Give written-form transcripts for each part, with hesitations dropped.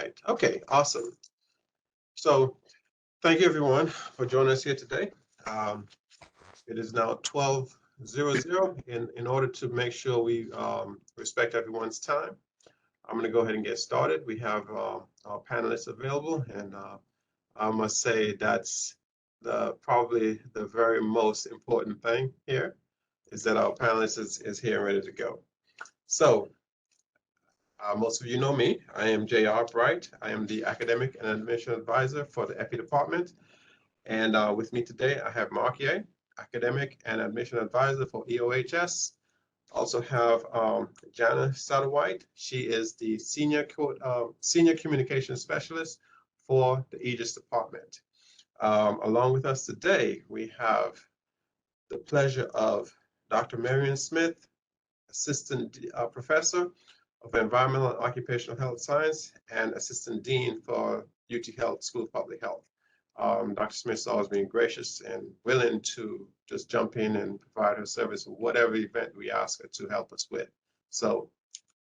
right. Okay, awesome. So thank you everyone for joining us here today. It is now 12:00. In order to make sure we respect everyone's time, I'm going to go ahead and get started. We have our panelists available, and I must say that's probably the very most important thing here is that our panelist is here and ready to go. So most of you know me. I am J.R. Bright. I am the academic and admission advisor for the Epi department. And with me today, I have Mark Ye, academic and admission advisor for EOHS. Also have Jana Satterwhite. She is the senior communication specialist for the EHGES department. Along with us today, we have the pleasure of Dr. Marion Smith, assistant professor of Environmental Occupational Health Science and assistant dean for UTHealth School of Public Health. Dr. Smith's always been gracious and willing to just jump in and provide her service for whatever event we ask her to help us with. So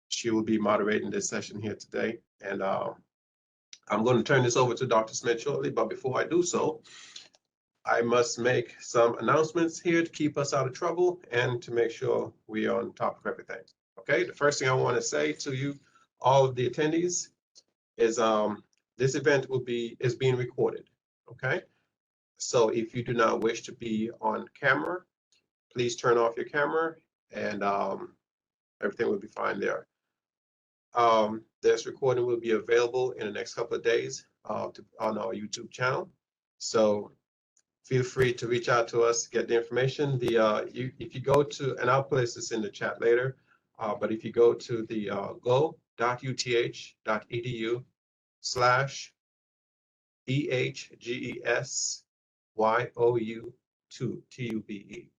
she will be moderating this session here today. And I'm going to turn this over to Dr. Smith shortly, but before I do so, I must make some announcements here to keep us out of trouble and to make sure we are on top of everything. Okay, the first thing I want to say to you, all of the attendees, is this event is being recorded. Okay, so if you do not wish to be on camera, please turn off your camera and everything will be fine there. This recording will be available in the next couple of days on our YouTube channel. So feel free to reach out to us to get the information. If you go to, and I'll place this in the chat later, but if you go to the go.uthEHGESYOU2TUBE.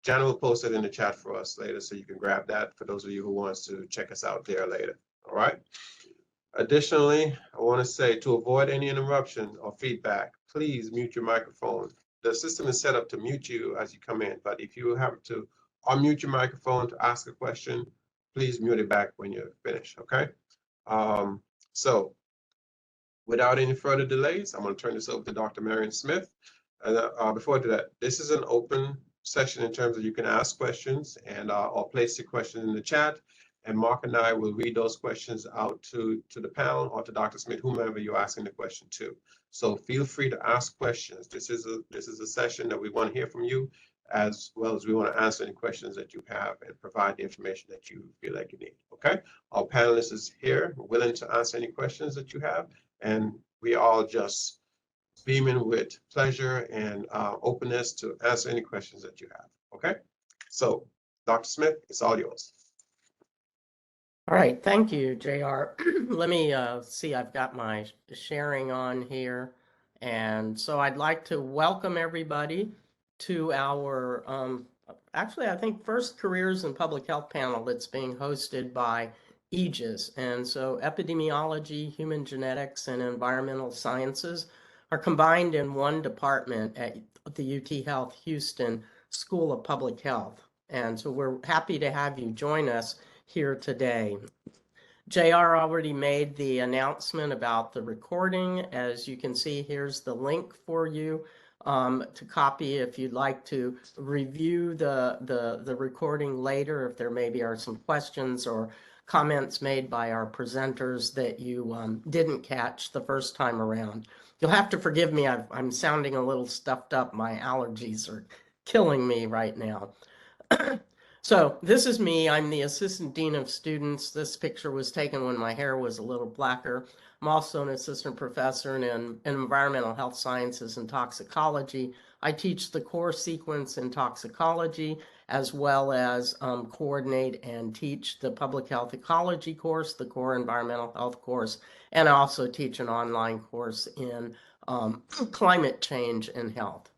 Jana will post it in the chat for us later, so you can grab that for those of you who wants to check us out there later. All right. Additionally, I want to say to avoid any interruption or feedback, please mute your microphone. The system is set up to mute you as you come in, but if you have to unmute your microphone to ask a question, please mute it back when you're finished, okay? So without any further delays, I'm going to turn this over to Dr. Marion Smith. Before I do that, this is an open session in terms of you can ask questions and or place your question in the chat. And Mark and I will read those questions out to the panel or to Dr. Smith, whomever you're asking the question to. So feel free to ask questions. This is a session that we want to hear from you, as well as we want to answer any questions that you have and provide the information that you feel like you need. Okay, our panelist is here, willing to answer any questions that you have, and we all just beaming with pleasure and openness to answer any questions that you have. Okay, so Dr. Smith, it's all yours. All right, thank you, JR. Let me see, I've got my sharing on here. And so I'd like to welcome everybody to our, actually, I think first Careers in Public Health panel that's being hosted by EHGES. And so epidemiology, human genetics, and environmental sciences are combined in one department at the UTHealth Houston School of Public Health. And so we're happy to have you join us here today. JR already made the announcement about the recording. As you can see, here's the link for you to copy if you'd like to review the recording later, if there maybe are some questions or comments made by our presenters that you didn't catch the first time around. You'll have to forgive me, I'm sounding a little stuffed up. My allergies are killing me right now. So this is me. I'm the assistant dean of students. This picture was taken when my hair was a little blacker. I'm also an assistant professor in environmental health sciences and toxicology. I teach the core sequence in toxicology, as well as coordinate and teach the public health ecology course, the core environmental health course, and I also teach an online course in climate change and health.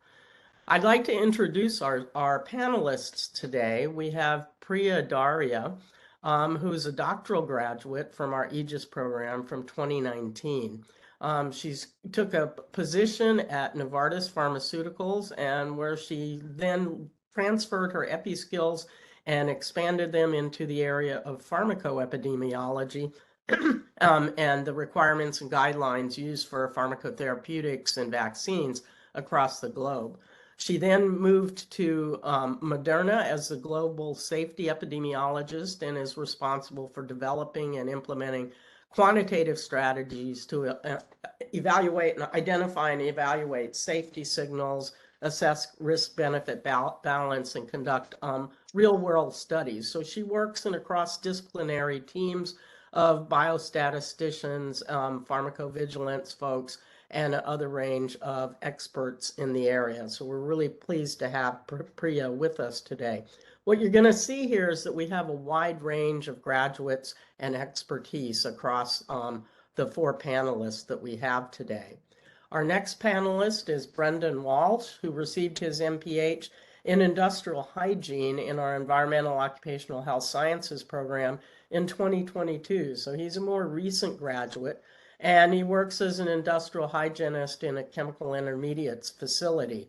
I'd like to introduce our panelists today. We have Priyadarshani Dharia, who's a doctoral graduate from our EHGES program from 2019. She's took a position at Novartis Pharmaceuticals, and where she then transferred her epi skills and expanded them into the area of pharmacoepidemiology, and the requirements and guidelines used for pharmacotherapeutics and vaccines across the globe. She then moved to Moderna as the global safety epidemiologist and is responsible for developing and implementing quantitative strategies to evaluate and identify and evaluate safety signals, assess risk-benefit balance, and conduct real-world studies. So she works in across disciplinary teams of biostatisticians, pharmacovigilance folks, and other range of experts in the area. So we're really pleased to have Priya with us today. What you're going to see here is that we have a wide range of graduates and expertise across the four panelists that we have today. Our next panelist is Brendan Walsh, who received his MPH in Industrial Hygiene in our Environmental Occupational Health Sciences program in 2022. So he's a more recent graduate, and he works as an industrial hygienist in a chemical intermediates facility.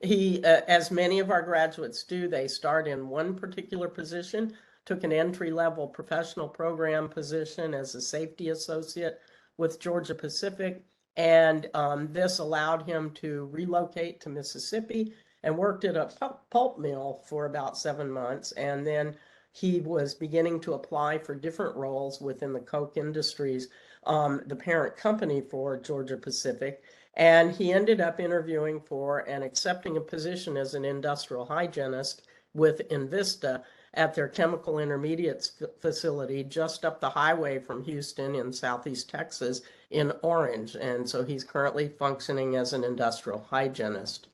He, as many of our graduates do, they start in one particular position, took an entry-level professional program position as a safety associate with Georgia Pacific, and this allowed him to relocate to Mississippi and worked at a pulp mill for about 7 months, and then he was beginning to apply for different roles within the Koch Industries, the parent company for Georgia Pacific, and he ended up interviewing for and accepting a position as an industrial hygienist with Invista at their chemical intermediates facility just up the highway from Houston in Southeast Texas in Orange. And so he's currently functioning as an industrial hygienist.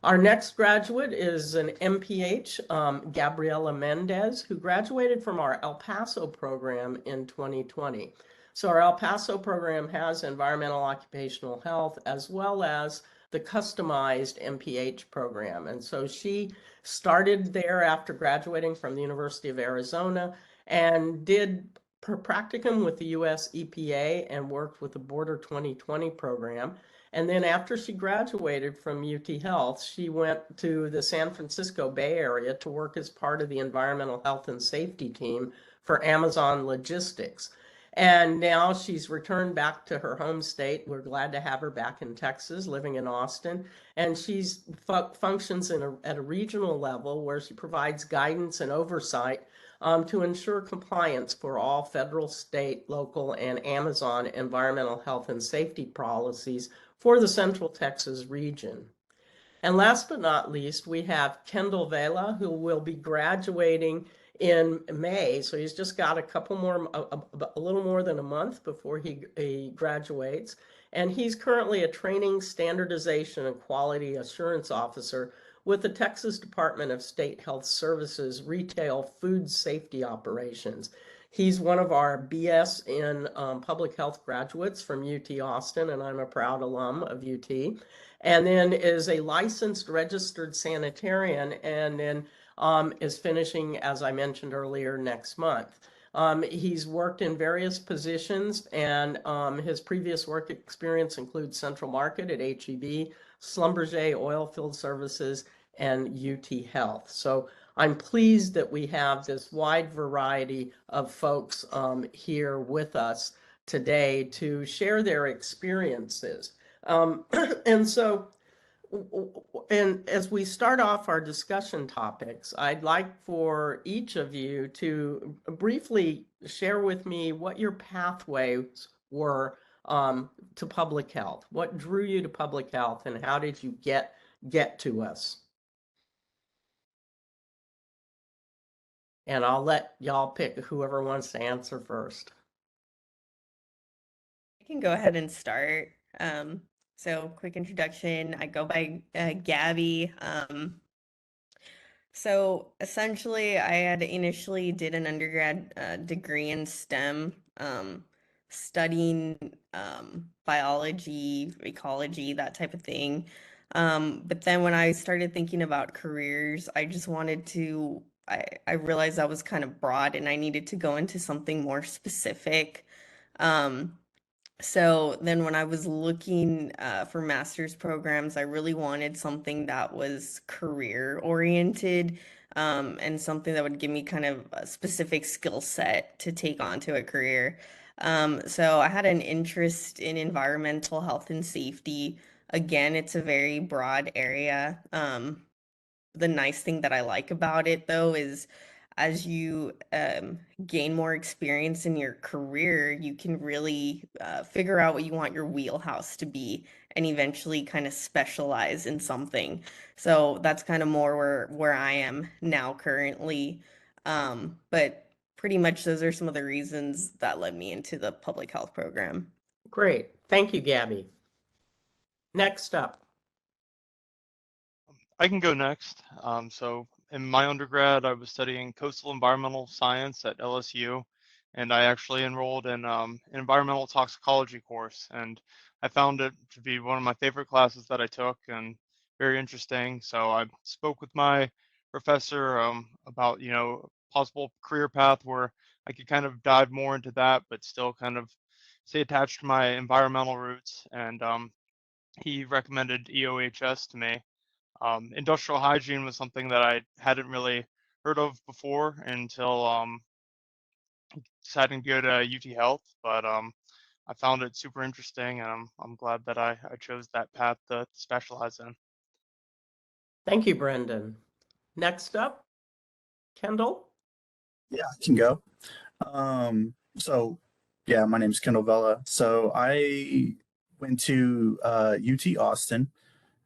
Our next graduate is an MPH, Gabriella Mendez, who graduated from our El Paso program in 2020. So our El Paso program has environmental occupational health as well as the customized MPH program. And so she started there after graduating from the University of Arizona and did her practicum with the US EPA and worked with the Border 2020 program. And then after she graduated from UTHealth, she went to the San Francisco Bay Area to work as part of the environmental health and safety team for Amazon Logistics. And now she's returned back to her home state. We're glad to have her back in Texas, living in Austin. And she's functions at a regional level where she provides guidance and oversight to ensure compliance for all federal, state, local, and Amazon environmental health and safety policies for the Central Texas region. And last but not least, we have Kendall Vela, who will be graduating in May. So he's just got a little more than a month before he graduates. And he's currently a training, standardization, and quality assurance officer with the Texas Department of State Health Services Retail Food Safety Operations. He's one of our BS in public health graduates from UT Austin, and I'm a proud alum of UT. And then is a licensed registered sanitarian, and then is finishing, as I mentioned earlier, next month. He's worked in various positions, and his previous work experience includes Central Market at HEB, Schlumberger Oilfield Services, and UT Health. So I'm pleased that we have this wide variety of folks here with us today to share their experiences. And so, and as we start off our discussion topics, I'd like for each of you to briefly share with me what your pathways were to public health. What drew you to public health, and how did you get to us? And I'll let y'all pick whoever wants to answer first. I can go ahead and start. So quick introduction, I go by Gabby. So essentially I had initially did an undergrad degree in STEM, studying biology, ecology, that type of thing. But then when I started thinking about careers, I just wanted to, I realized that was kind of broad and I needed to go into something more specific. So then when I was looking for master's programs, I really wanted something that was career oriented. and something that would give me kind of a specific skill set to take onto a career. So I had an interest in environmental health and safety. Again, it's a very broad area. The nice thing that I like about it, though, is as you gain more experience in your career, you can really figure out what you want your wheelhouse to be and eventually kind of specialize in something. So that's kind of more where I am now currently. But pretty much those are some of the reasons that led me into the public health program. Great. Thank you, Gabby. Next up. I can go next. So in my undergrad, I was studying coastal environmental science at LSU, and I actually enrolled in an environmental toxicology course, and I found it to be one of my favorite classes that I took and very interesting. So I spoke with my professor about, possible career path where I could kind of dive more into that, but still kind of stay attached to my environmental roots. And he recommended EOHS to me. Industrial hygiene was something that I hadn't really heard of before until deciding to go to UT Health, but I found it super interesting, and I'm glad that I chose that path to specialize in. Thank you, Brendan. Next up, Kendall. Yeah, I can go. So yeah, my name's Kendall Vela. So I went to UT Austin.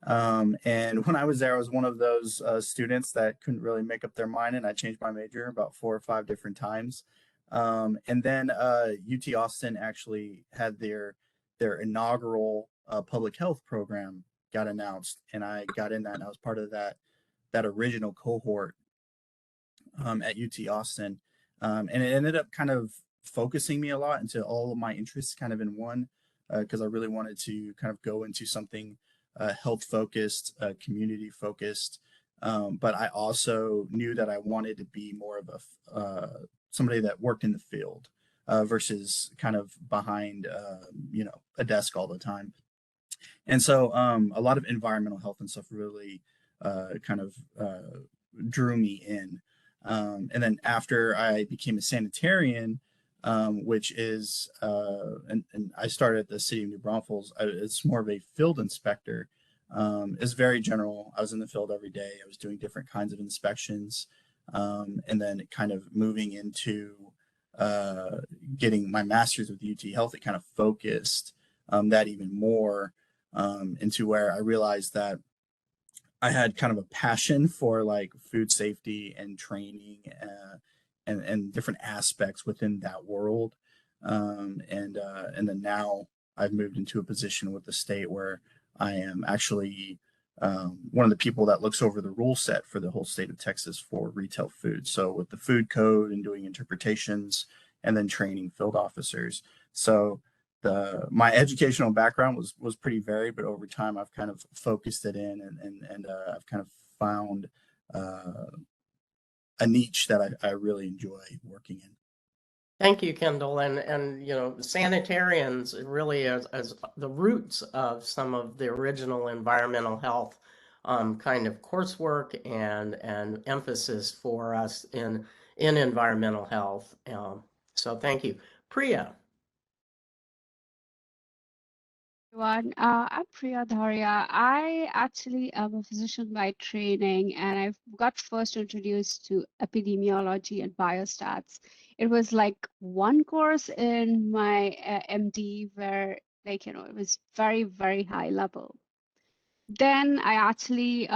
And when I was there, I was one of those students that couldn't really make up their mind, and I changed my major about 4 or 5 different times. And then UT Austin actually had their inaugural public health program got announced, and I got in that, and I was part of that original cohort at UT Austin. And it ended up kind of focusing me a lot into all of my interests kind of in one, because I really wanted to kind of go into something health focused, community focused. But I also knew that I wanted to be more of somebody that worked in the field versus kind of behind, a desk all the time. And so a lot of environmental health and stuff really kind of drew me in. And then after I became a sanitarian, which is, and I started at the city of New Braunfels, it's more of a field inspector. It's very general. I was in the field every day. I was doing different kinds of inspections. And then kind of moving into getting my master's with UT Health, it kind of focused that even more into where I realized that I had kind of a passion for like food safety and training and different aspects within that world. And then now I've moved into a position with the state where I am actually one of the people that looks over the rule set for the whole state of Texas for retail food. So with the food code and doing interpretations and then training field officers. So my educational background was pretty varied, but over time I've kind of focused it in and I've kind of found a niche that I really enjoy working in. Thank you, Kendall. And sanitarians really as the roots of some of the original environmental health kind of coursework and emphasis for us in environmental health. So thank you. Priya. Everyone. I'm Priyadarshani Dharia. I actually am a physician by training, and I got first introduced to epidemiology and biostats. It was like one course in my MD where, it was very, very high level. Then I actually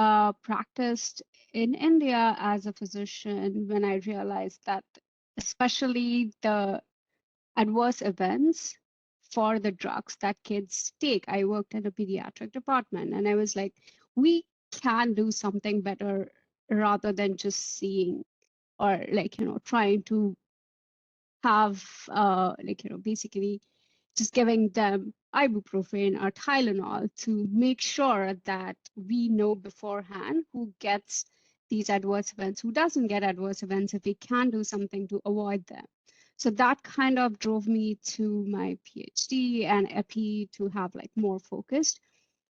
practiced in India as a physician when I realized that, especially the adverse events for the drugs that kids take. I worked in a pediatric department, and I was like, we can do something better rather than just seeing or trying to have basically just giving them ibuprofen or Tylenol to make sure that we know beforehand who gets these adverse events, who doesn't get adverse events, if we can do something to avoid them. So that kind of drove me to my PhD and EPI to have more focused.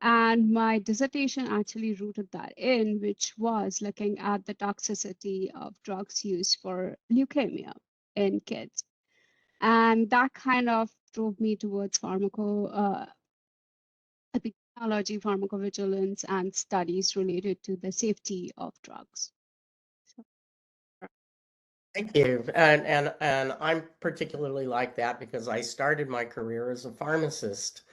And my dissertation actually rooted that in, which was looking at the toxicity of drugs used for leukemia in kids. And that kind of drove me towards epidemiology, pharmacovigilance, and studies related to the safety of drugs. Thank you. And I'm particularly like that because I started my career as a pharmacist.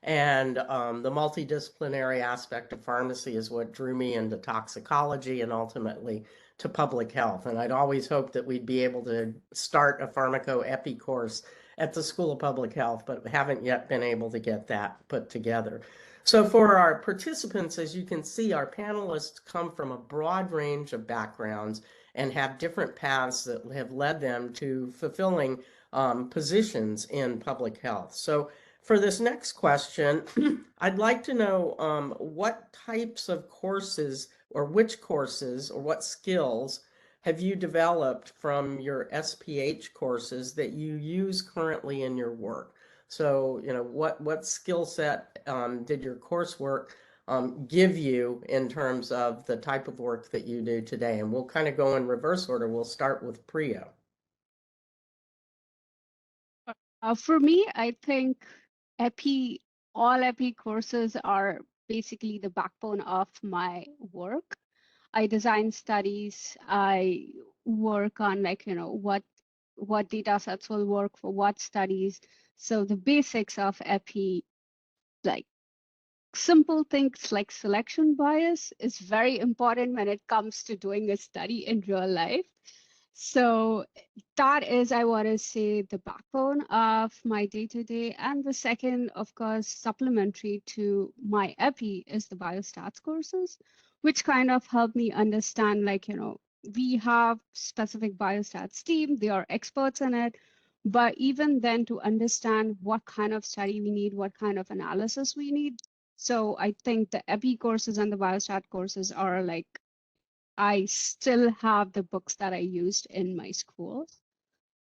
And the multidisciplinary aspect of pharmacy is what drew me into toxicology and ultimately to public health. And I'd always hoped that we'd be able to start a pharmacoepi course at the School of Public Health, but haven't yet been able to get that put together. So for our participants, as you can see, our panelists come from a broad range of backgrounds and have different paths that have led them to fulfilling positions in public health. So for this next question, I'd like to know what types of courses or which courses or what skills have you developed from your SPH courses that you use currently in your work? So, you know, what skill set did your coursework give you in terms of the type of work that you do today? And we'll kind of go in reverse order. We'll start with Priya. For me, I think all epi courses are basically the backbone of my work. I design studies. I work on what data sets will work for what studies. So the basics of epi, like simple things like selection bias, is very important when it comes to doing a study in real life. So that is, I want to say, the backbone of my day-to-day. And the second, of course, supplementary to my EPI is the biostats courses, which kind of help me understand, we have specific biostats team, they are experts in it. But even then, to understand what kind of study we need, what kind of analysis we need. So I think the EPI courses and the biostat courses are like, I still have the books that I used in my school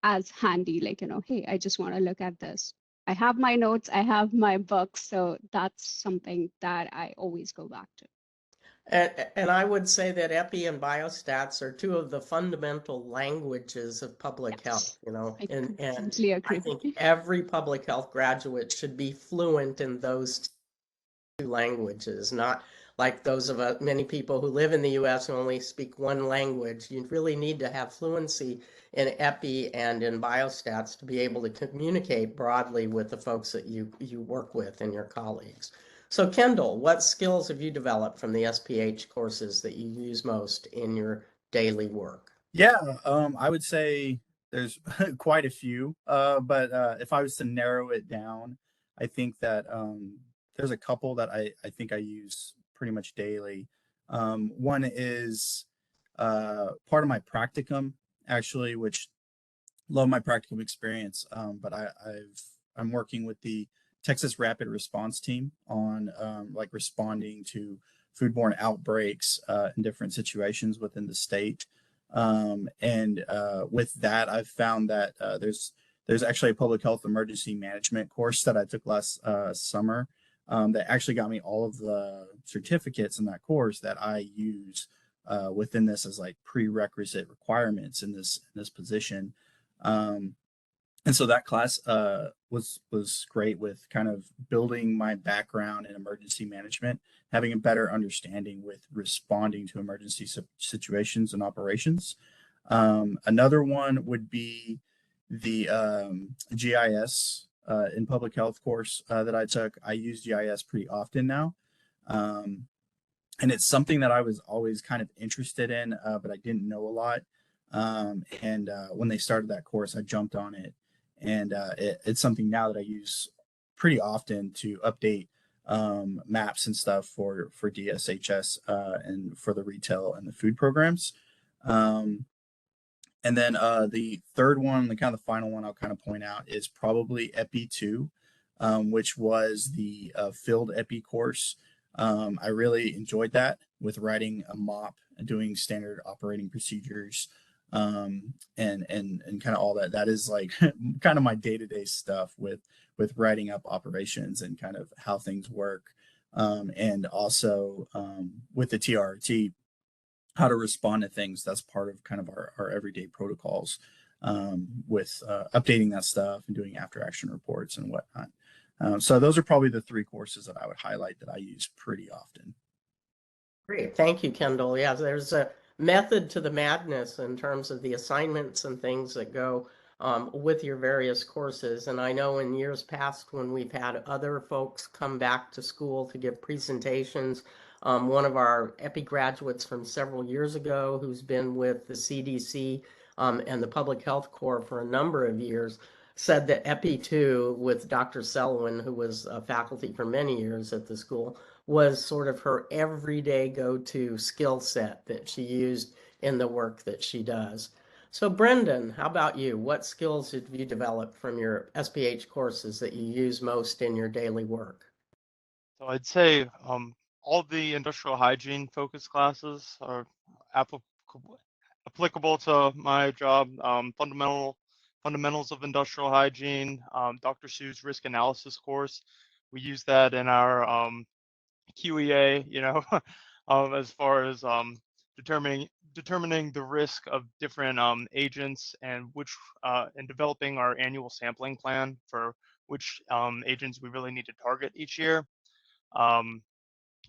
as handy, hey, I just want to look at this. I have my notes, I have my books, so that's something that I always go back to. And I would say that EPI and biostats are two of the fundamental languages of public health, you know, and I think every public health graduate should be fluent in those two languages, not like those of many people who live in the US who only speak one language. You really need to have fluency in EPI and in biostats to be able to communicate broadly with the folks that you work with and your colleagues. So Kendall, what skills have you developed from the SPH courses that you use most in your daily work? Yeah, I would say there's quite a few, but if I was to narrow it down, I think that there's a couple that I think I use pretty much daily. One is part of my practicum, actually, which love my practicum experience, but I'm working with the Texas Rapid Response Team on like responding to foodborne outbreaks in different situations within the state. And with that, I've found that there's actually a public health emergency management course that I took last summer that actually got me all of the certificates in that course that I use within this as like prerequisite requirements in this position. And so that class was great with kind of building my background in emergency management, having a better understanding with responding to emergency situations and operations. Another one would be the GIS in public health course that I took. I use GIS pretty often now. And it's something that I was always kind of interested in, but I didn't know a lot. And when they started that course, I jumped on it. And it's something now that I use pretty often to update maps and stuff for DSHS and for the retail and the food programs. And then the third one, the kind of the final one I'll kind of point out is probably EPI 2, which was the field EPI course. I really enjoyed that with writing a MOP and doing standard operating procedures and kind of all that. That is like kind of my day-to-day stuff with writing up operations and kind of how things work. and also with the TRT, how to respond to things. That's part of kind of our everyday protocols with updating that stuff and doing after action reports and whatnot. So those are probably the 3 courses that I would highlight that I use pretty often. Great, thank you, Kendall. Yeah, there's a method to the madness in terms of the assignments and things that go with your various courses. And I know in years past when we've had other folks come back to school to give presentations, one of our EPI graduates from several years ago who's been with the CDC and the Public Health Corps for a number of years said that EPI 2 with Dr. Selwyn, who was a faculty for many years at the school, was sort of her everyday go-to skill set that she used in the work that she does. So Brendan, how about you? What skills have you developed from your SPH courses that you use most in your daily work? So I'd say all the industrial hygiene focused classes are applicable to my job. Fundamentals of industrial hygiene, Dr. Sue's risk analysis course. We use that in our QEA, as far as determining the risk of different agents and and developing our annual sampling plan for which agents we really need to target each year.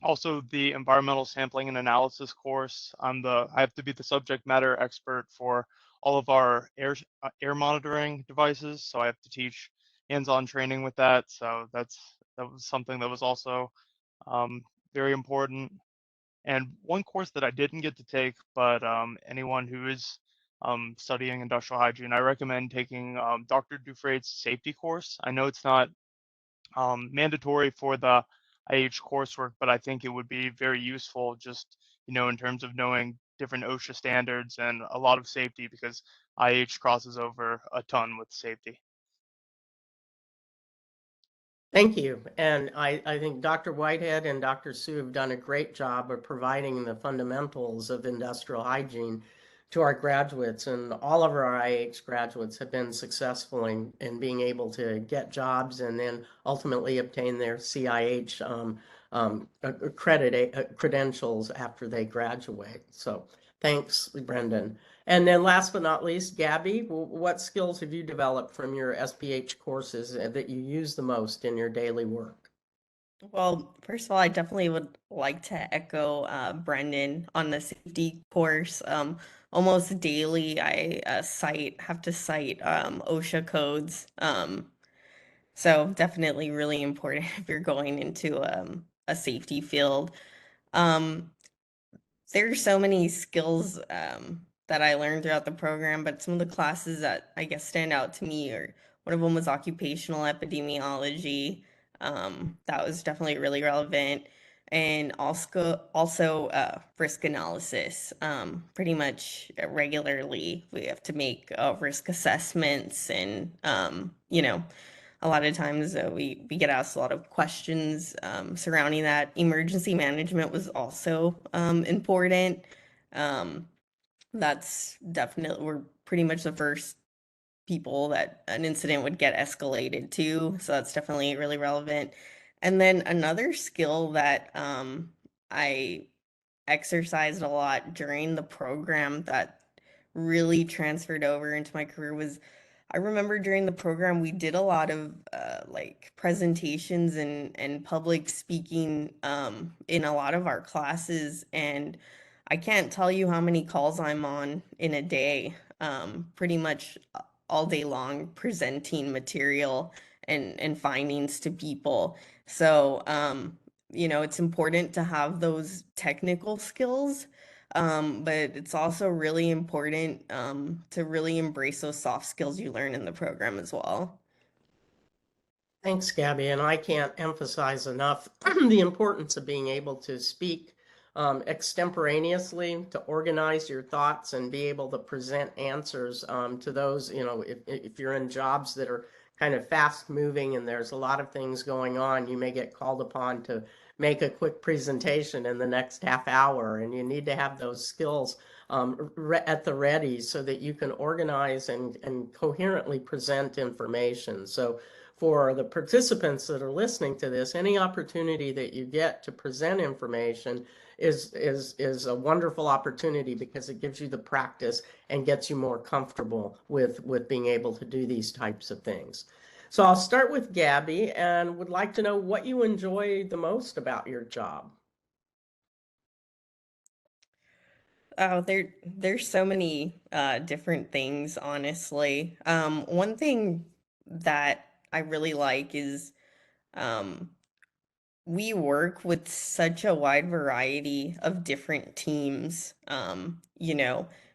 Also, the environmental sampling and analysis course. I have to be the subject matter expert for all of our air monitoring devices, so I have to teach hands-on training with that. So that was something that was also very important. And one course that I didn't get to take, but anyone who is studying industrial hygiene, I recommend taking Dr. Dufresne's safety course. I know it's not mandatory for the IH coursework, but I think it would be very useful just, in terms of knowing different OSHA standards and a lot of safety, because IH crosses over a ton with safety. Thank you. And I think Dr. Whitehead and Dr. Sue have done a great job of providing the fundamentals of industrial hygiene to our graduates. And all of our IH graduates have been successful in being able to get jobs and then ultimately obtain their CIH credentials after they graduate. So thanks, Brendan. And then last but not least, Gabby, what skills have you developed from your SPH courses that you use the most in your daily work? Well, first of all, I definitely would like to echo Brendan on the safety course. Almost daily, I have to cite OSHA codes. So definitely really important if you're going into a safety field. There's so many skills that I learned throughout the program, but some of the classes that I guess stand out to me are one of them was occupational epidemiology. That was definitely really relevant. And also risk analysis. Pretty much regularly, we have to make risk assessments, and a lot of times we get asked a lot of questions surrounding that. Emergency management was also important. That's definitely, we're pretty much the first people that an incident would get escalated to. So that's definitely really relevant. And then another skill that I exercised a lot during the program that really transferred over into my career was, I remember during the program we did a lot of like presentations and public speaking in a lot of our classes, and I can't tell you how many calls I'm on in a day, pretty much all day long, presenting material and findings to people. So it's important to have those technical skills, but it's also really important to really embrace those soft skills you learn in the program as well. Thanks, Gabby. And I can't emphasize enough the importance of being able to speak extemporaneously, to organize your thoughts and be able to present answers to those, if you're in jobs that are kind of fast moving and there's a lot of things going on, you may get called upon to make a quick presentation in the next half hour, and you need to have those skills at the ready so that you can organize and coherently present information. So for the participants that are listening to this, any opportunity that you get to present information is a wonderful opportunity because it gives you the practice and gets you more comfortable with being able to do these types of things. So I'll start with Gabby and would like to know what you enjoy the most about your job. Oh, there's so many different things, honestly. One thing that I really like is um, we work with such a wide variety of different teams.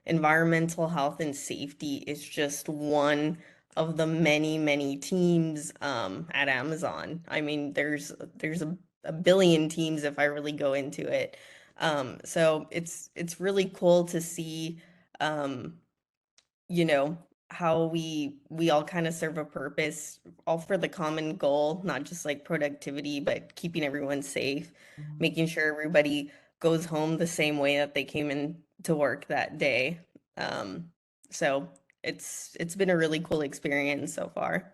Environmental health and safety is just one of the many, many teams at Amazon. I mean, there's a billion teams if I really go into it. So it's really cool to see um, you know, how we all kind of serve a purpose, all for the common goal, not just like productivity, but keeping everyone safe, making sure everybody goes home the same way that they came in to work that day. Um, so it's been a really cool experience so far.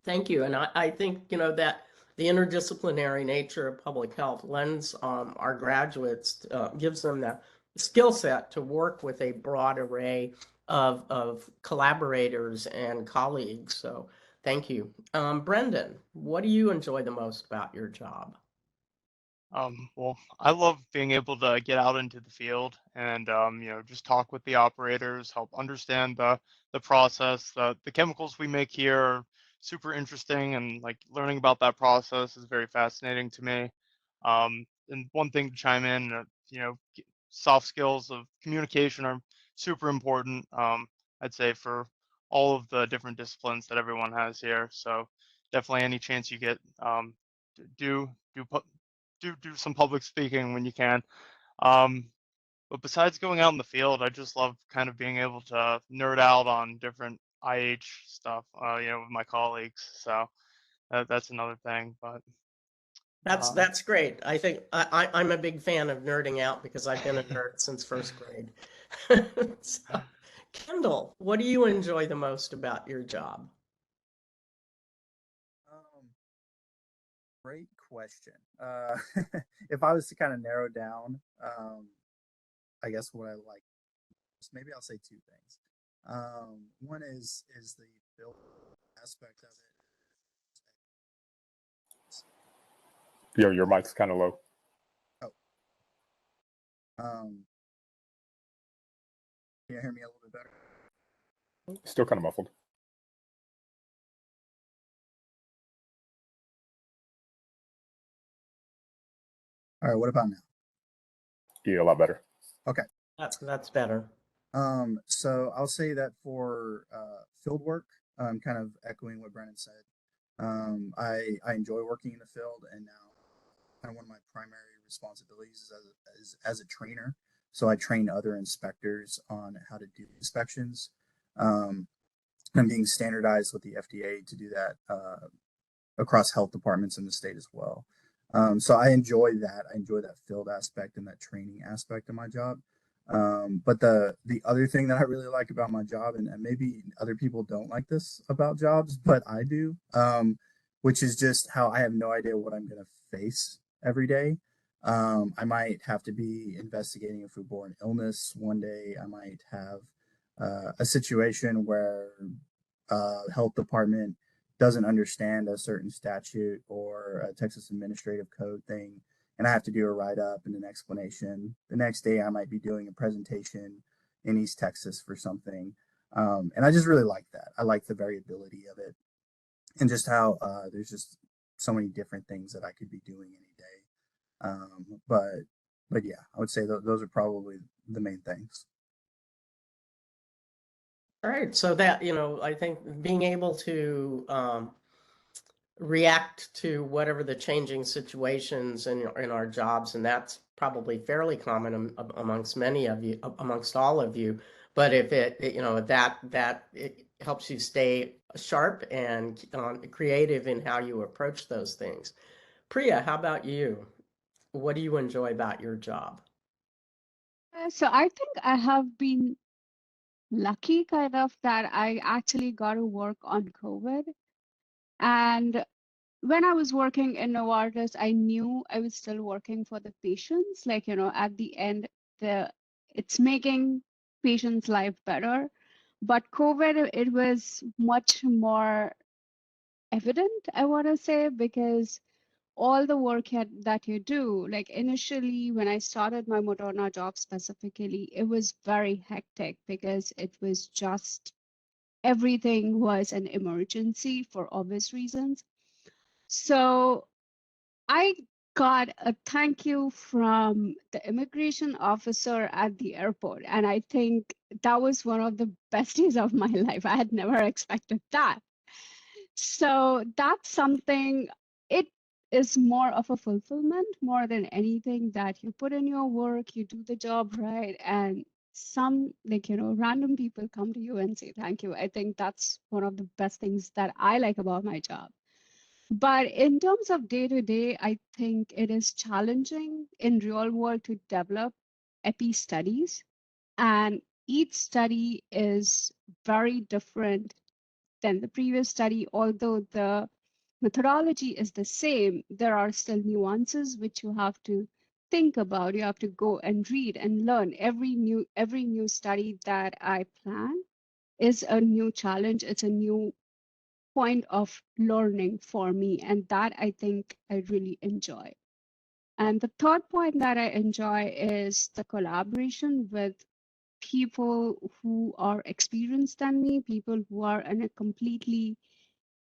Thank you. And I think, that the interdisciplinary nature of public health lends our graduates, gives them the skill set to work with a broad array of collaborators and colleagues. So thank you. Brendan, what do you enjoy the most about your job? Well, I love being able to get out into the field and just talk with the operators, help understand the process. The chemicals we make here are super interesting, and like learning about that process is very fascinating to me. And one thing to chime in, soft skills of communication are super important. I'd say for all of the different disciplines that everyone has here. So definitely any chance you get, do some public speaking when you can. Um, but besides going out in the field, I just love kind of being able to nerd out on different IH stuff, with my colleagues. So that's another thing. But That's great. I think I'm a big fan of nerding out because I've been a nerd since first grade. So, Kendall, what do you enjoy the most about your job? Um, Great question. If I was to kind of narrow down, I guess what I like, maybe I'll say two things. One is the build aspect of it. Your mic's kind of low. Oh, can you hear me a little bit better? Still kind of muffled. All right, what about now? Yeah, a lot better. Okay. That's better. So I'll say that for field work, kind of echoing what Brennan said, I enjoy working in the field, and now kind of one of my primary responsibilities is as a trainer. So I train other inspectors on how to do inspections. I'm being standardized with the FDA to do that across health departments in the state as well. So I enjoy that. I enjoy that field aspect and that training aspect of my job. But the other thing that I really like about my job, and maybe other people don't like this about jobs, but I do, which is just how I have no idea what I'm going to face every day. I might have to be investigating a foodborne illness one day. I might have a situation where health department doesn't understand a certain statute or a Texas Administrative Code thing, and I have to do a write-up and an explanation. The next day, I might be doing a presentation in East Texas for something, and I just really like that. I like the variability of it, and just how there's just so many different things that I could be doing any day. But yeah, I would say those are probably the main things. All right, so that, I think being able to react to whatever the changing situations in our jobs, and that's probably fairly common amongst many of you, amongst all of you. But if that it helps you stay sharp and creative in how you approach those things. Priya, how about you? What do you enjoy about your job? So I think I have been lucky kind of that I actually got to work on COVID. And when I was working in Novartis, I knew I was still working for the patients. Like, at the end, it's making patients' life better. But COVID, it was much more evident, I want to say, because all the work that you do, like initially when I started my Moderna job specifically, it was very hectic because it was just everything was an emergency for obvious reasons. So I got a thank you from the immigration officer at the airport. And I think that was one of the best days of my life. I had never expected that. So that's something, it is more of a fulfillment more than anything that you put in your work, you do the job right, and some random people come to you and say thank you. I think that's one of the best things that I like about my job. But in terms of day to day, I think it is challenging in real world to develop epi studies, and each study is very different than the previous study. Although the methodology is the same, there are still nuances which you have to think about. You have to go and read and learn. Every new study that I plan is a new challenge. It's a new point of learning for me, and that I think I really enjoy. And the third point that I enjoy is the collaboration with people who are experienced than me, people who are in a completely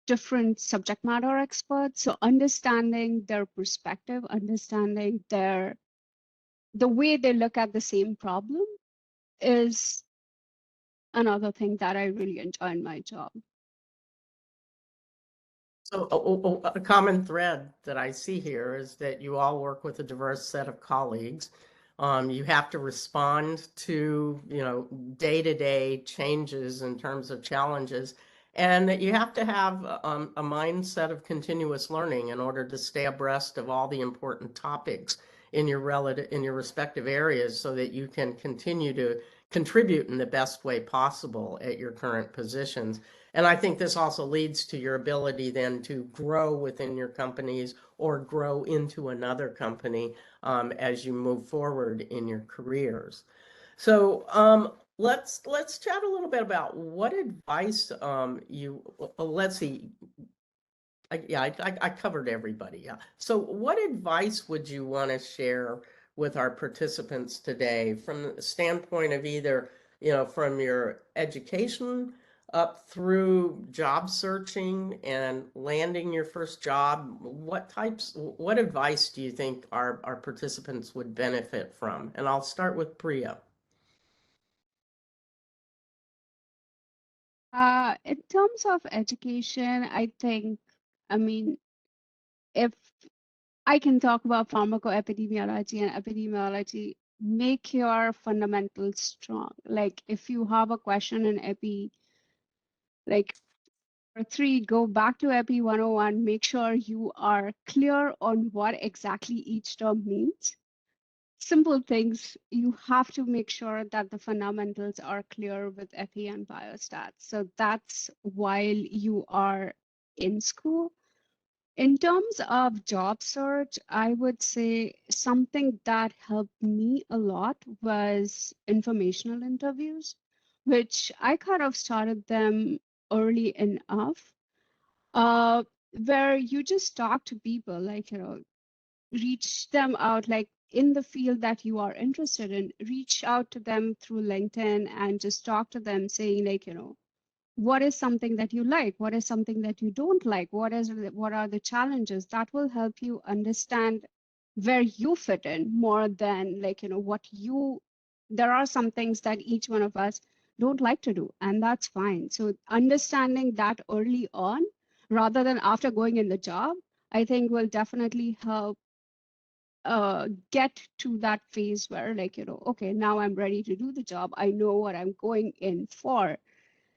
different subject matter experts. So understanding their perspective, understanding the way they look at the same problem is another thing that I really enjoy in my job. So a common thread that I see here is that you all work with a diverse set of colleagues. You have to respond to, day-to-day changes in terms of challenges, and that you have to have a mindset of continuous learning in order to stay abreast of all the important topics in your respective areas, so that you can continue to contribute in the best way possible at your current positions. And I think this also leads to your ability then to grow within your companies or grow into another company as you move forward in your careers. So let's chat a little bit about what advice let's see. I covered everybody. Yeah. So what advice would you want to share with our participants today from the standpoint of either, from your education up through job searching and landing your first job? What advice do you think our participants would benefit from? And I'll start with Priya. In terms of education, I think, if I can talk about pharmacoepidemiology and epidemiology, make your fundamentals strong. Like if you have a question in epi, like or 3, go back to Epi 101, make sure you are clear on what exactly each term means. Simple things, you have to make sure that the fundamentals are clear with Epi and biostats. So that's while you are in school. In terms of job search, I would say something that helped me a lot was informational interviews, which I kind of started them early enough, uh, where you just talk to people, like, reach them out, like in the field that you are interested in, reach out to them through LinkedIn and just talk to them saying, like, what is something that you like? What is something that you don't like? What are the challenges? That will help you understand where you fit in more than like, there are some things that each one of us don't like to do, and that's fine. So understanding that early on rather than after going in the job, I think will definitely help get to that phase where like, okay, now I'm ready to do the job. I know what I'm going in for.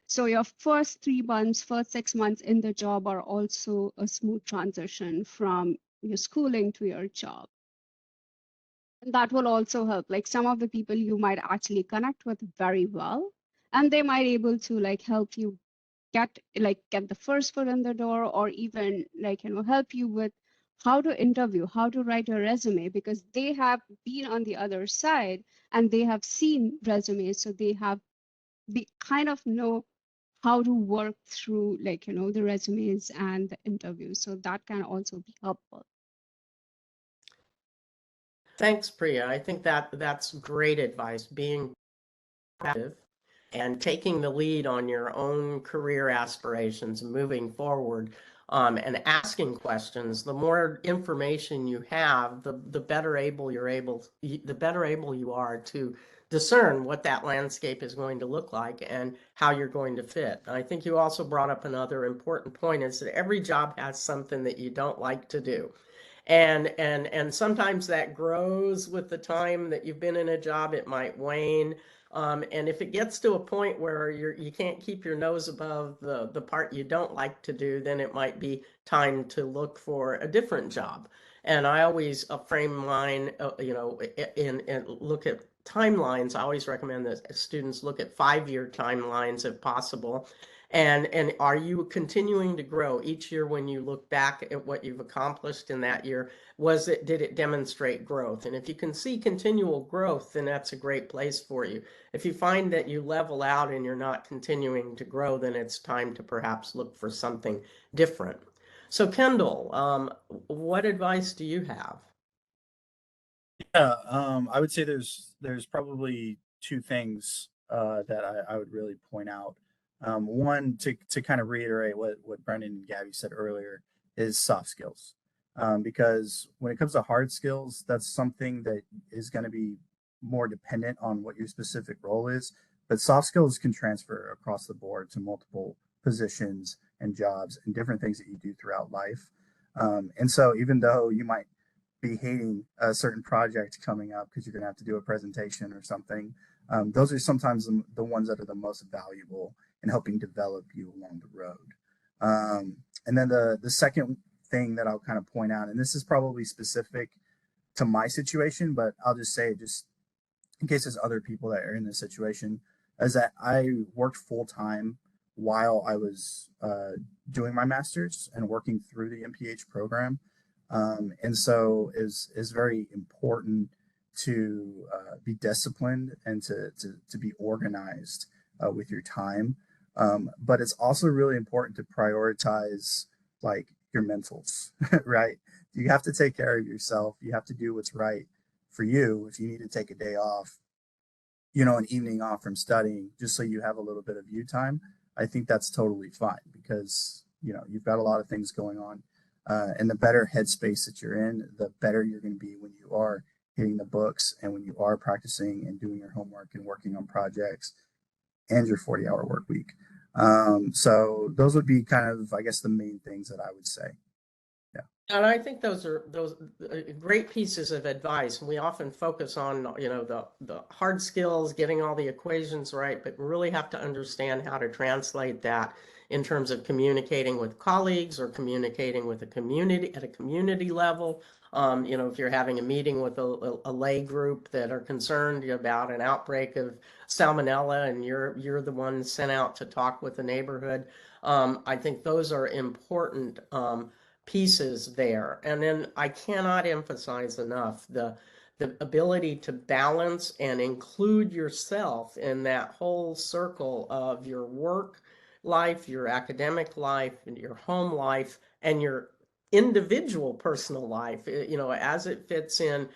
So your first 3 months, first 6 months in the job are also a smooth transition from your schooling to your job. And that will also help. Like some of the people you might actually connect with very well, and they might able to like help you get the first foot in the door, or even help you with how to interview, how to write a resume, because they have been on the other side and they have seen resumes, so they kind of know how to work through the resumes and the interviews. So that can also be helpful. Thanks, Priya. I think that's great advice, being proactive and taking the lead on your own career aspirations, moving forward, and asking questions. The more information you have, the better able you are to discern what that landscape is going to look like and how you're going to fit. I think you also brought up another important point, is that every job has something that you don't like to do. And sometimes that grows with the time that you've been in a job. It might wane. And if it gets to a point where you can't keep your nose above the part you don't like to do, then it might be time to look for a different job. And I always frame mine, and look at timelines. I always recommend that students look at 5-year timelines if possible. And are you continuing to grow each year? When you look back at what you've accomplished in that year, did it demonstrate growth? And if you can see continual growth, then that's a great place for you. If you find that you level out and you're not continuing to grow, then it's time to perhaps look for something different. So Kendall, what advice do you have? Yeah, I would say there's probably two things that I would really point out. One, to kind of reiterate what Brendan and Gabby said earlier, is soft skills. Because when it comes to hard skills, that's something that is going to be more dependent on what your specific role is. But soft skills can transfer across the board to multiple positions and jobs and different things that you do throughout life. And so even though you might be hating a certain project coming up because you're going to have to do a presentation or something, those are sometimes the ones that are the most valuable in helping develop you along the road. And then the second thing that I'll kind of point out, and this is probably specific to my situation, but I'll just say it just in case there's other people that are in this situation, is that I worked full time while I was doing my master's and working through the MPH program. And so is very important to be disciplined and to be organized with your time. But it's also really important to prioritize like your mentals, right? You have to take care of yourself. You have to do what's right for you. If you need to take a day off, an evening off from studying, just so you have a little bit of you time, I think that's totally fine because, you've got a lot of things going on. And the better headspace that you're in, the better you're going to be when you are hitting the books and when you are practicing and doing your homework and working on projects and your 40-hour work week. So those would be kind of, I guess, the main things that I would say. Yeah. And I think those are great pieces of advice. We often focus on, the hard skills, getting all the equations right, but we really have to understand how to translate that in terms of communicating with colleagues or communicating with a community at a community level. If you're having a meeting with a lay group that are concerned about an outbreak of salmonella and you're the one sent out to talk with the neighborhood, I think those are important pieces there. And then I cannot emphasize enough the ability to balance and include yourself in that whole circle of your work life, your academic life, and your home life, and your individual personal life, as it fits in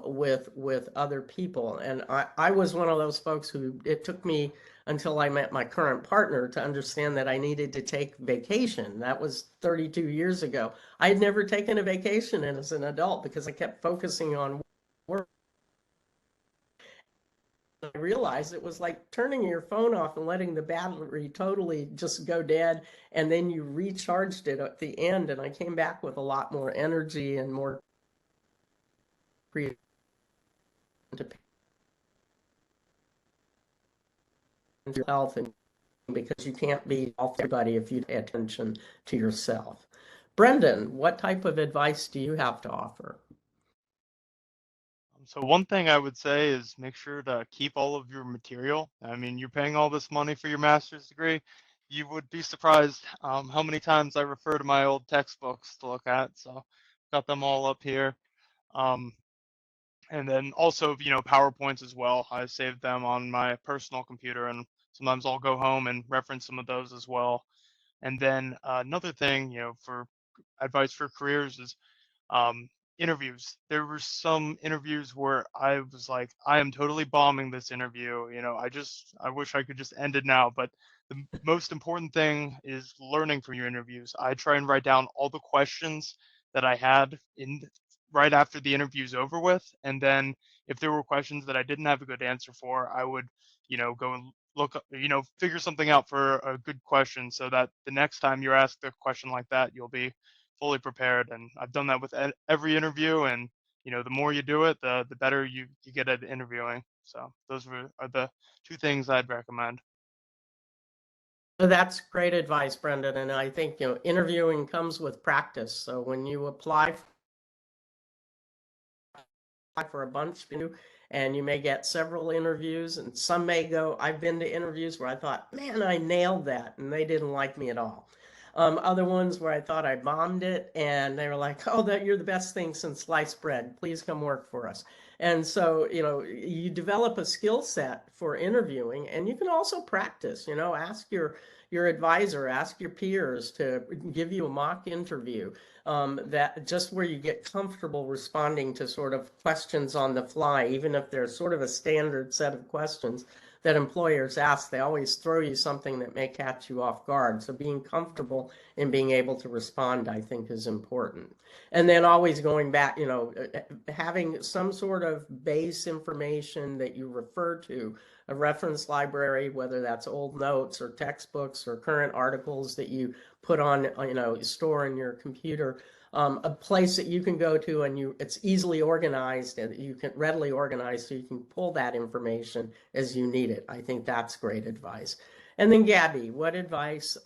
with other people. And I was one of those folks who, it took me until I met my current partner to understand that I needed to take vacation. That was 32 years ago. I had never taken a vacation as an adult because I kept focusing on work. I realized it was like turning your phone off and letting the battery totally just go dead, and then you recharged it at the end, and I came back with a lot more energy and more creative health, and because you can't be everybody if you pay attention to yourself. Brendan, what type of advice do you have to offer? So one thing I would say is make sure to keep all of your material. I mean, you're paying all this money for your master's degree. you would be surprised how many times I refer to my old textbooks to look at. So got them all up here. Um, and then also, PowerPoints as well. I saved them on my personal computer, and sometimes I'll go home and reference some of those as well. And then another thing, for advice for careers is um, interviews. There were some interviews where I was like, I am totally bombing this interview. I wish I could just end it now. But the most important thing is learning from your interviews. I try and write down all the questions that I had in right after the interview's over with. And then if there were questions that I didn't have a good answer for, I would, go and look up, figure something out for a good question so that the next time you're asked a question like that, you'll be fully prepared. And I've done that with every interview. And the more you do it, the better you get at interviewing. So those are the two things I'd recommend. So that's great advice, Brendan. And I think, interviewing comes with practice. So when you apply for a bunch and you may get several interviews, and some may go, I've been to interviews where I thought, man, I nailed that, and they didn't like me at all. Other ones where I thought I bombed it, and they were like, oh, that you're the best thing since sliced bread. Please come work for us. And so, you develop a skill set for interviewing, and you can also practice, ask your advisor, ask your peers to give you a mock interview. That just where you get comfortable responding to sort of questions on the fly, even if there's sort of a standard set of questions that employers ask, they always throw you something that may catch you off guard. So being comfortable in being able to respond, I think, is important. And then always going back, having some sort of base information that you refer to, a reference library, whether that's old notes or textbooks or current articles that you put on, store in your computer, a place that you can go to and it's easily organized and you can readily organize so you can pull that information as you need it. I think that's great advice. And then Gabby, what advice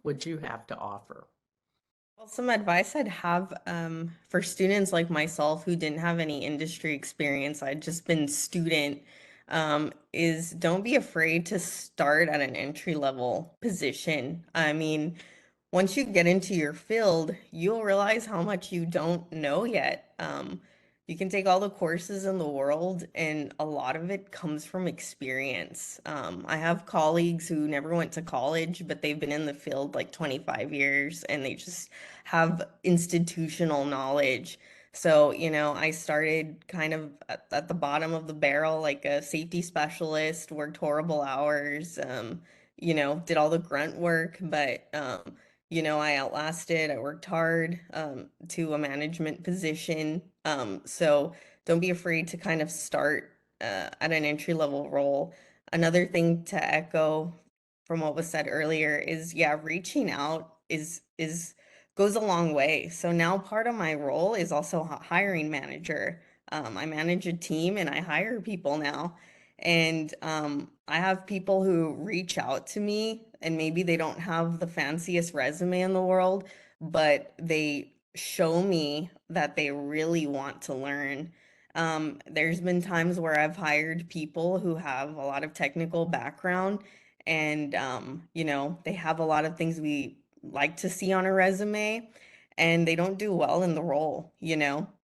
would you have to offer? Well, some advice I'd have for students like myself who didn't have any industry experience, I'd just been student, is don't be afraid to start at an entry level position. I mean, once you get into your field, you'll realize how much you don't know yet. You can take all the courses in the world, and a lot of it comes from experience. I have colleagues who never went to college, but they've been in the field like 25 years, and they just have institutional knowledge. So, I started kind of at the bottom of the barrel, like a safety specialist, worked horrible hours, did all the grunt work, but I outlasted, I worked hard to a management position. So don't be afraid to kind of start at an entry level role. Another thing to echo from what was said earlier is, yeah, reaching out is goes a long way. So now part of my role is also a hiring manager. I manage a team and I hire people now. And I have people who reach out to me, and maybe they don't have the fanciest resume in the world, but they show me that they really want to learn. There's been times where I've hired people who have a lot of technical background, and they have a lot of things we like to see on a resume, and they don't do well in the role.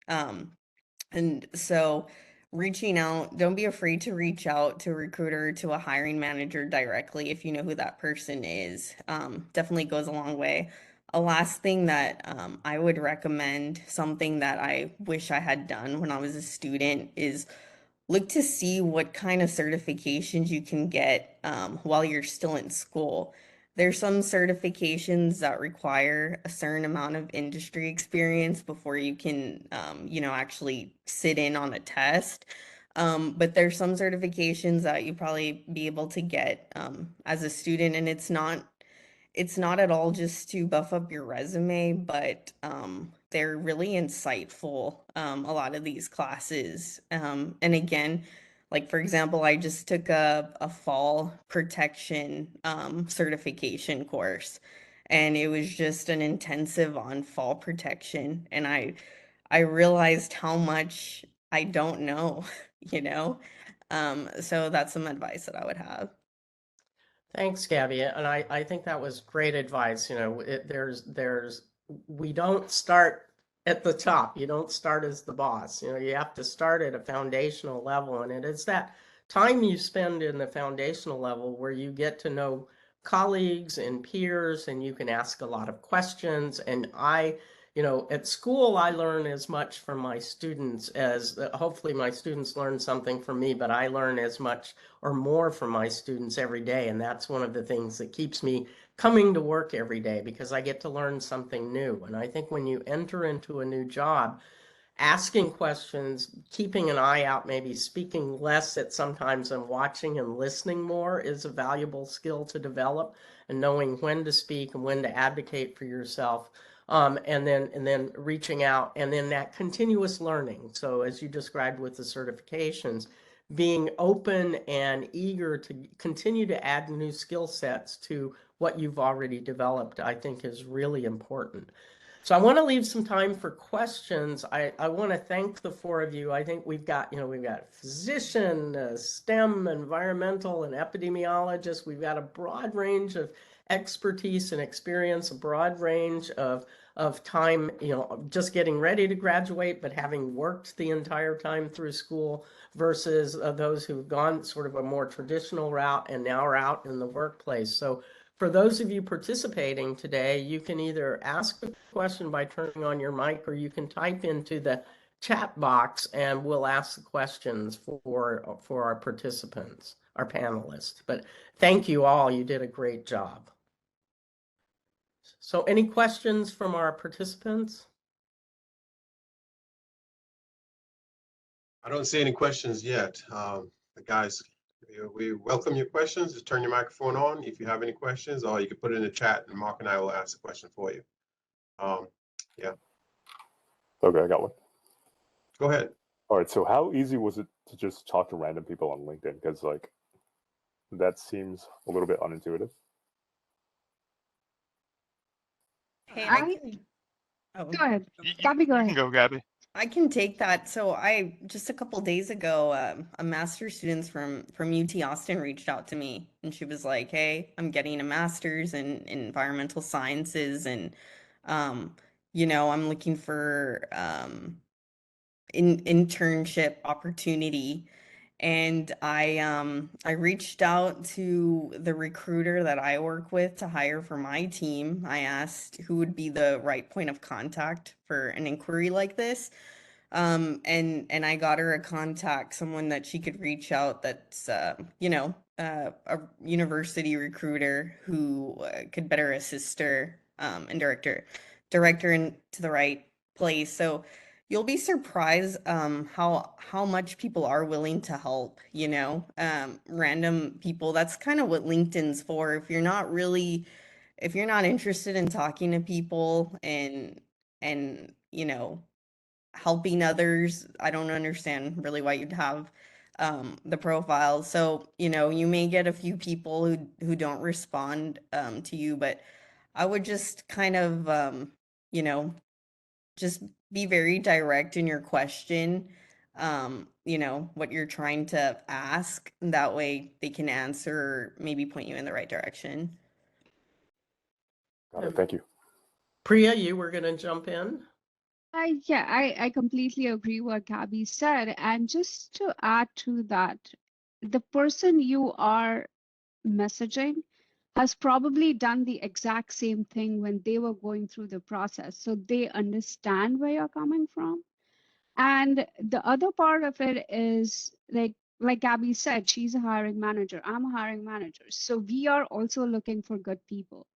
And so reaching out, don't be afraid to reach out to a recruiter, to a hiring manager directly if you know who that person is. Definitely goes a long way. A last thing that I would recommend, something that I wish I had done when I was a student, is look to see what kind of certifications you can get while you're still in school. There's some certifications that require a certain amount of industry experience before you can, actually sit in on a test. But there's some certifications that you probably be able to get as a student, and it's not at all just to buff up your resume, but they're really insightful, a lot of these classes. And again, like for example, I just took a fall protection certification course, and it was just an intensive on fall protection. And I realized how much I don't know, you know? So that's some advice that I would have. Thanks, Gabby. And I think that was great advice. You know, we don't start at the top. You don't start as the boss. You know, you have to start at a foundational level. And it is that time you spend in the foundational level where you get to know colleagues and peers and you can ask a lot of questions. And you know, at school, I learn as much from my students as hopefully my students learn something from me, but I learn as much or more from my students every day. And that's one of the things that keeps me coming to work every day because I get to learn something new. And I think when you enter into a new job, asking questions, keeping an eye out, maybe speaking less at sometimes and watching and listening more is a valuable skill to develop, and knowing when to speak and when to advocate for yourself. And then reaching out, and then that continuous learning. So as you described with the certifications, being open and eager to continue to add new skill sets to what you've already developed, I think is really important. So I want to leave some time for questions. I want to thank the four of you. I think we've got physician, STEM, environmental, and epidemiologist. We've got a broad range of expertise and experience, a broad range of time, just getting ready to graduate, but having worked the entire time through school versus those who've gone sort of a more traditional route and now are out in the workplace. So for those of you participating today, you can either ask a question by turning on your mic, or you can type into the chat box and we'll ask the questions for our participants, our panelists. But thank you all, you did a great job. So any questions from our participants? I don't see any questions yet. Guys, we welcome your questions. Just turn your microphone on if you have any questions, or you can put it in the chat and Mark and I will ask the question for you. Yeah. Okay, I got one. Go ahead. All right, so how easy was it to just talk to random people on LinkedIn? Because like, that seems a little bit unintuitive. Hey, Go ahead. You Gabby, go can ahead. go, Gabby. I can take that. So I just a couple days ago, a master's student from UT Austin reached out to me, and she was like, "Hey, I'm getting a master's in environmental sciences, and I'm looking for internship opportunity." And I reached out to the recruiter that I work with to hire for my team. I asked who would be the right point of contact for an inquiry like this. And I got her a contact, someone that she could reach out that's, a university recruiter who could better assist her and direct her into the right place. So you'll be surprised how much people are willing to help, random people. That's kind of what LinkedIn's for. If you're not interested in talking to people and helping others, I don't understand really why you'd have the profile. So, you may get a few people who don't respond to you, but I would just kind of, just be very direct in your question, what you're trying to ask. That way they can answer or maybe point you in the right direction. Got it, thank you. Priya, you were going to jump in? I completely agree what Gabby said. And just to add to that, the person you are messaging has probably done the exact same thing when they were going through the process. So they understand where you're coming from. And the other part of it is like Gabby said, she's a hiring manager. I'm a hiring manager. So we are also looking for good people.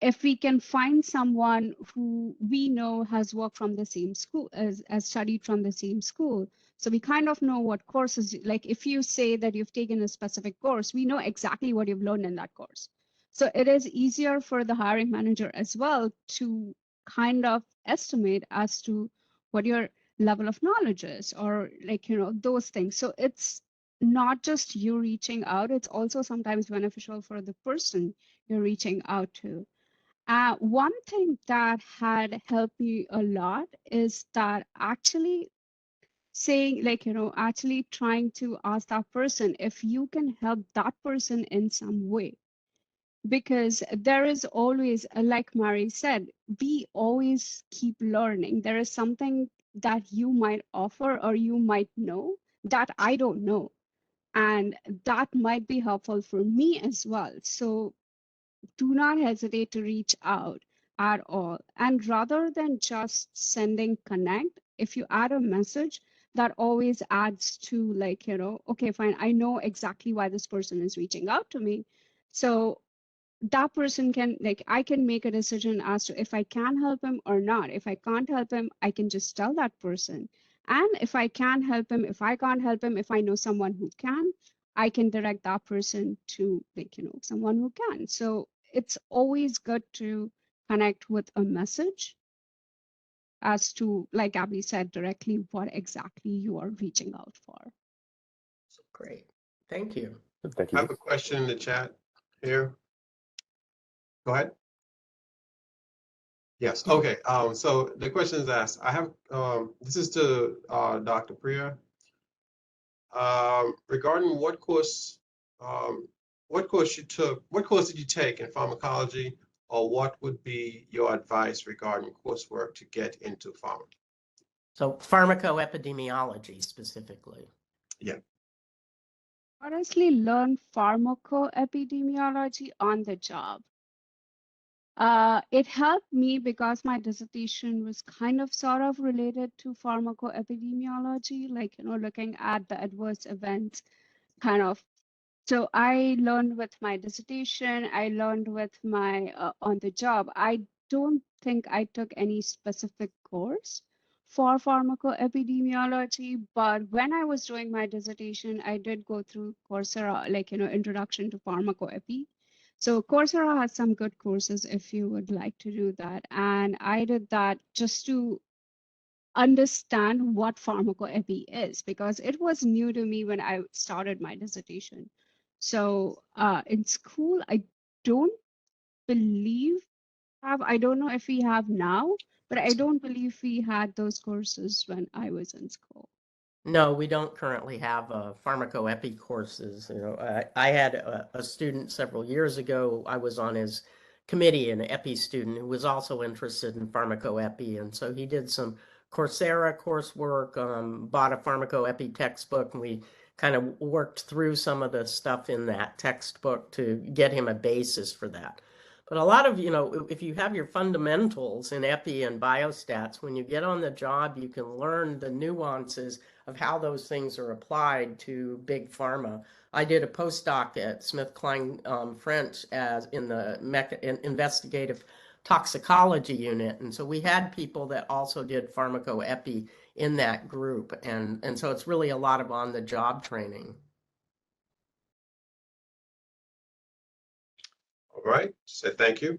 If we can find someone who we know has worked from the same school, as studied from the same school, so we kind of know what courses, like if you say that you've taken a specific course, we know exactly what you've learned in that course. So it is easier for the hiring manager as well to kind of estimate as to what your level of knowledge is, or those things. So it's not just you reaching out, it's also sometimes beneficial for the person you're reaching out to. One thing that had helped me a lot is that actually saying like, actually trying to ask that person if you can help that person in some way. Because there is always, like Mary said, we always keep learning. There is something that you might offer or you might know that I don't know. And that might be helpful for me as well. So do not hesitate to reach out at all. And rather than just sending connect, if you add a message, that always adds to like, okay, fine, I know exactly why this person is reaching out to me. So that person can, like, I can make a decision as to if I can help him or not. If I can't help him, I can just tell that person. And if I can help him, if I can't help him, if I know someone who can, I can direct that person to, like, someone who can. So it's always good to connect with a message as to, like Abby said, directly what exactly you are reaching out for. Great. Thank you. Thank I you. have a question in the chat here. Go ahead. Yes, okay. So the question is asked. I have, this is to Dr. Priya. Regarding what course you took, what course did you take in pharmacology, or what would be your advice regarding coursework to get into pharma? So pharmacoepidemiology specifically. Yeah. Honestly, learn pharmacoepidemiology on the job. It helped me because my dissertation was kind of sort of related to pharmacoepidemiology, like, looking at the adverse events kind of. So I learned with my dissertation, I learned with my on the job. I don't think I took any specific course for pharmacoepidemiology, but when I was doing my dissertation, I did go through Coursera, like, Introduction to Pharmacoepi. So Coursera has some good courses if you would like to do that. And I did that just to understand what pharmacoepi is, because it was new to me when I started my dissertation. So in school, I don't believe I don't know if we have now, but I don't believe we had those courses when I was in school. No, we don't currently have pharmacoepi courses. I had a student several years ago. I was on his committee, an epi student who was also interested in pharmacoepi, and so he did some Coursera coursework, bought a pharmacoepi textbook, and we kind of worked through some of the stuff in that textbook to get him a basis for that. But a lot of, if you have your fundamentals in epi and biostats, when you get on the job, you can learn the nuances of how those things are applied to big pharma. I did a postdoc at SmithKline French as in the investigative toxicology unit, and so we had people that also did pharmacoepi in that group, and so it's really a lot of on-the-job training. All right, so thank you.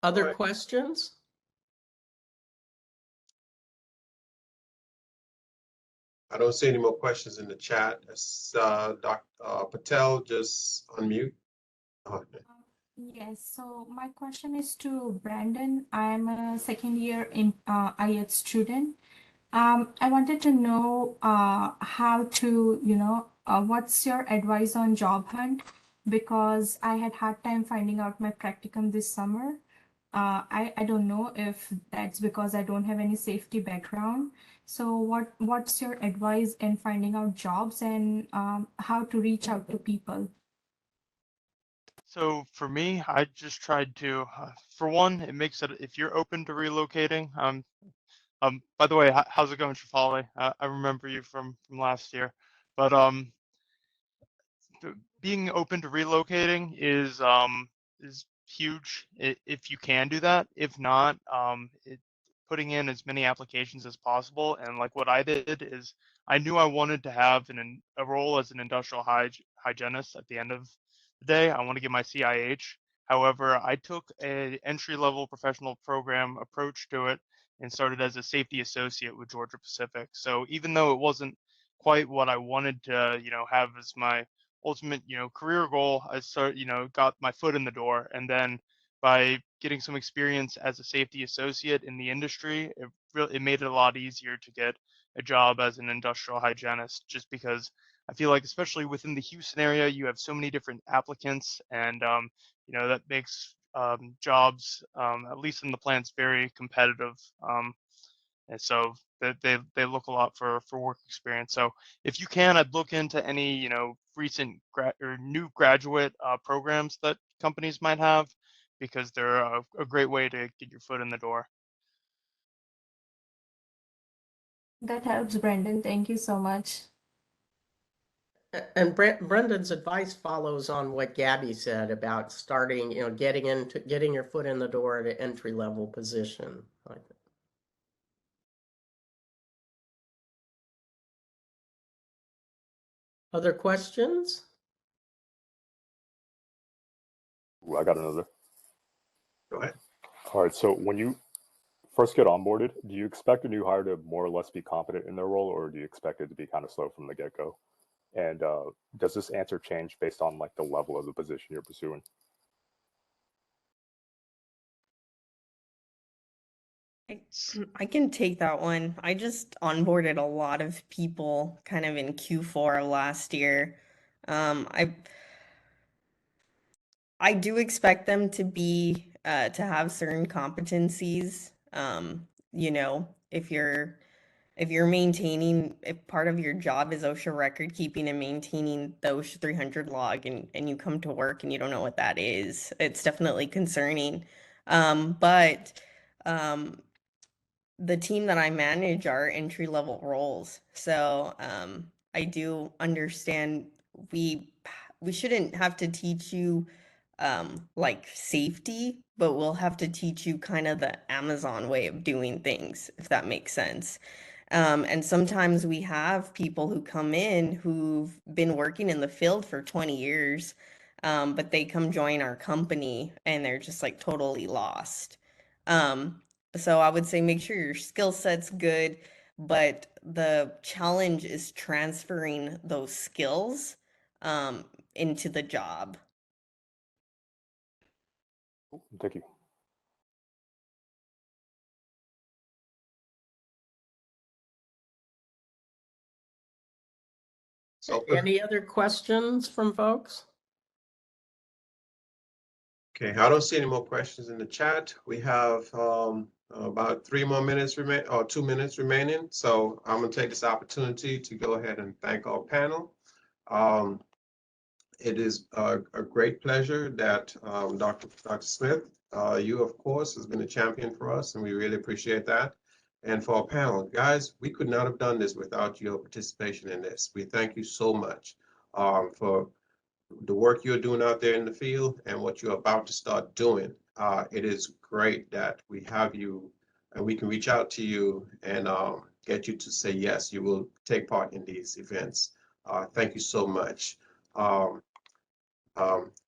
Other All right. questions? I don't see any more questions in the chat. Dr. Patel, just unmute. Okay. Yes, so my question is to Brandon. I'm a second year in IELTS student. I wanted to know how to, what's your advice on job hunt? Because I had hard time finding out my practicum this summer. I don't know if that's because I don't have any safety background. So what's your advice in finding out jobs and how to reach out to people? So for me, I just tried to, for one, it makes it, if you're open to relocating, by the way, how's it going, Shafali? I remember you from last year, but being open to relocating is huge if you can do that. If not, putting in as many applications as possible. And like what I did is I knew I wanted to have a role as an industrial hygienist at the end of the day. I want to get my CIH. However, I took a entry-level professional program approach to it and started as a safety associate with Georgia Pacific. So even though it wasn't quite what I wanted to, have as my ultimate, career goal, got my foot in the door. And then by getting some experience as a safety associate in the industry, it made it a lot easier to get a job as an industrial hygienist, just because I feel like, especially within the Houston area, you have so many different applicants, and that makes jobs, at least in the plants, very competitive. And so they look a lot for work experience. So if you can, I'd look into any recent or new graduate programs that companies might have, because they're a great way to get your foot in the door. That helps, Brendan. Thank you so much. And Brendan's advice follows on what Gabby said about starting, getting your foot in the door at an entry-level position. Other questions? Ooh, I got another. Go ahead. All right. So when you first get onboarded, do you expect a new hire to more or less be competent in their role, or do you expect it to be kind of slow from the get-go? And does this answer change based on like the level of the position you're pursuing? I can take that one. I just onboarded a lot of people kind of in Q4 of last year. I do expect them to be to have certain competencies. If you're maintaining, if part of your job is OSHA record keeping and maintaining the OSHA 300 log, and you come to work and you don't know what that is, it's definitely concerning. But the team that I manage are entry level roles. So I do understand we shouldn't have to teach you like safety, but we'll have to teach you kind of the Amazon way of doing things, if that makes sense. And sometimes we have people who come in who've been working in the field for 20 years, but they come join our company and they're just like totally lost. So I would say make sure your skill set's good, but the challenge is transferring those skills into the job. Thank you. So, Any other questions from folks? okay, I don't see any more questions in the chat. We have about 3 more minutes remain, or 2 minutes remaining. So I'm gonna take this opportunity to go ahead and thank our panel. It is a great pleasure that Dr. Smith, you of course has been a champion for us, and we really appreciate that. And for our panel, guys, we could not have done this without your participation in this. We thank you so much for the work you're doing out there in the field and what you're about to start doing. It is great that we have you and we can reach out to you and get you to say yes, you will take part in these events. Thank you so much.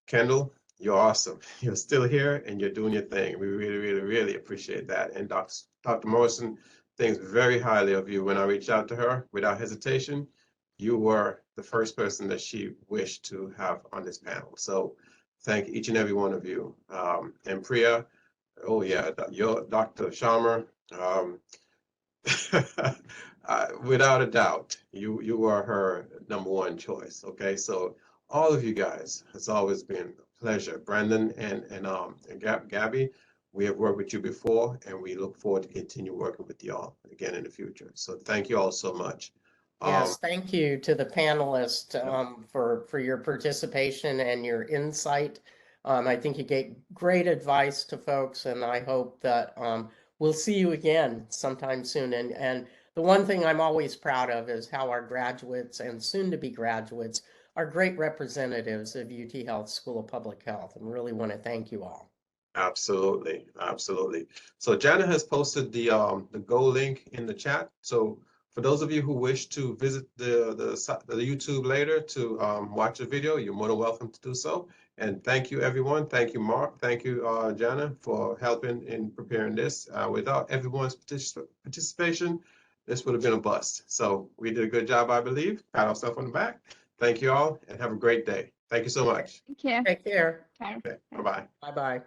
Kendall, you're awesome. You're still here and you're doing your thing. We really, really, really appreciate that. And Dr. Morrison thinks very highly of you. When I reached out to her without hesitation, you were the first person that she wished to have on this panel. So thank each and every one of you. And Priya, oh yeah, your Dr. Sharma, without a doubt, you are her #1 choice. Okay, so all of you guys, it's always been a pleasure. Brandon and Gabby, we have worked with you before, and we look forward to continue working with y'all again in the future. So thank you all so much. Yes, thank you to the panelists for your participation and your insight. I think you gave great advice to folks, and I hope that we'll see you again sometime soon. And the one thing I'm always proud of is how our graduates and soon-to-be graduates are great representatives of UT Health School of Public Health, and really want to thank you all. Absolutely, absolutely. So Jana has posted the Go link in the chat. So for those of you who wish to visit the YouTube later to watch the video, you're more than welcome to do so. And thank you, everyone. Thank you, Mark. Thank you, Jana, for helping in preparing this. Without everyone's participation, this would have been a bust. So we did a good job, I believe. Pat ourselves on the back. Thank you all, and have a great day. Thank you so much. Thank you. Take care. Bye. Okay, bye-bye. Bye-bye.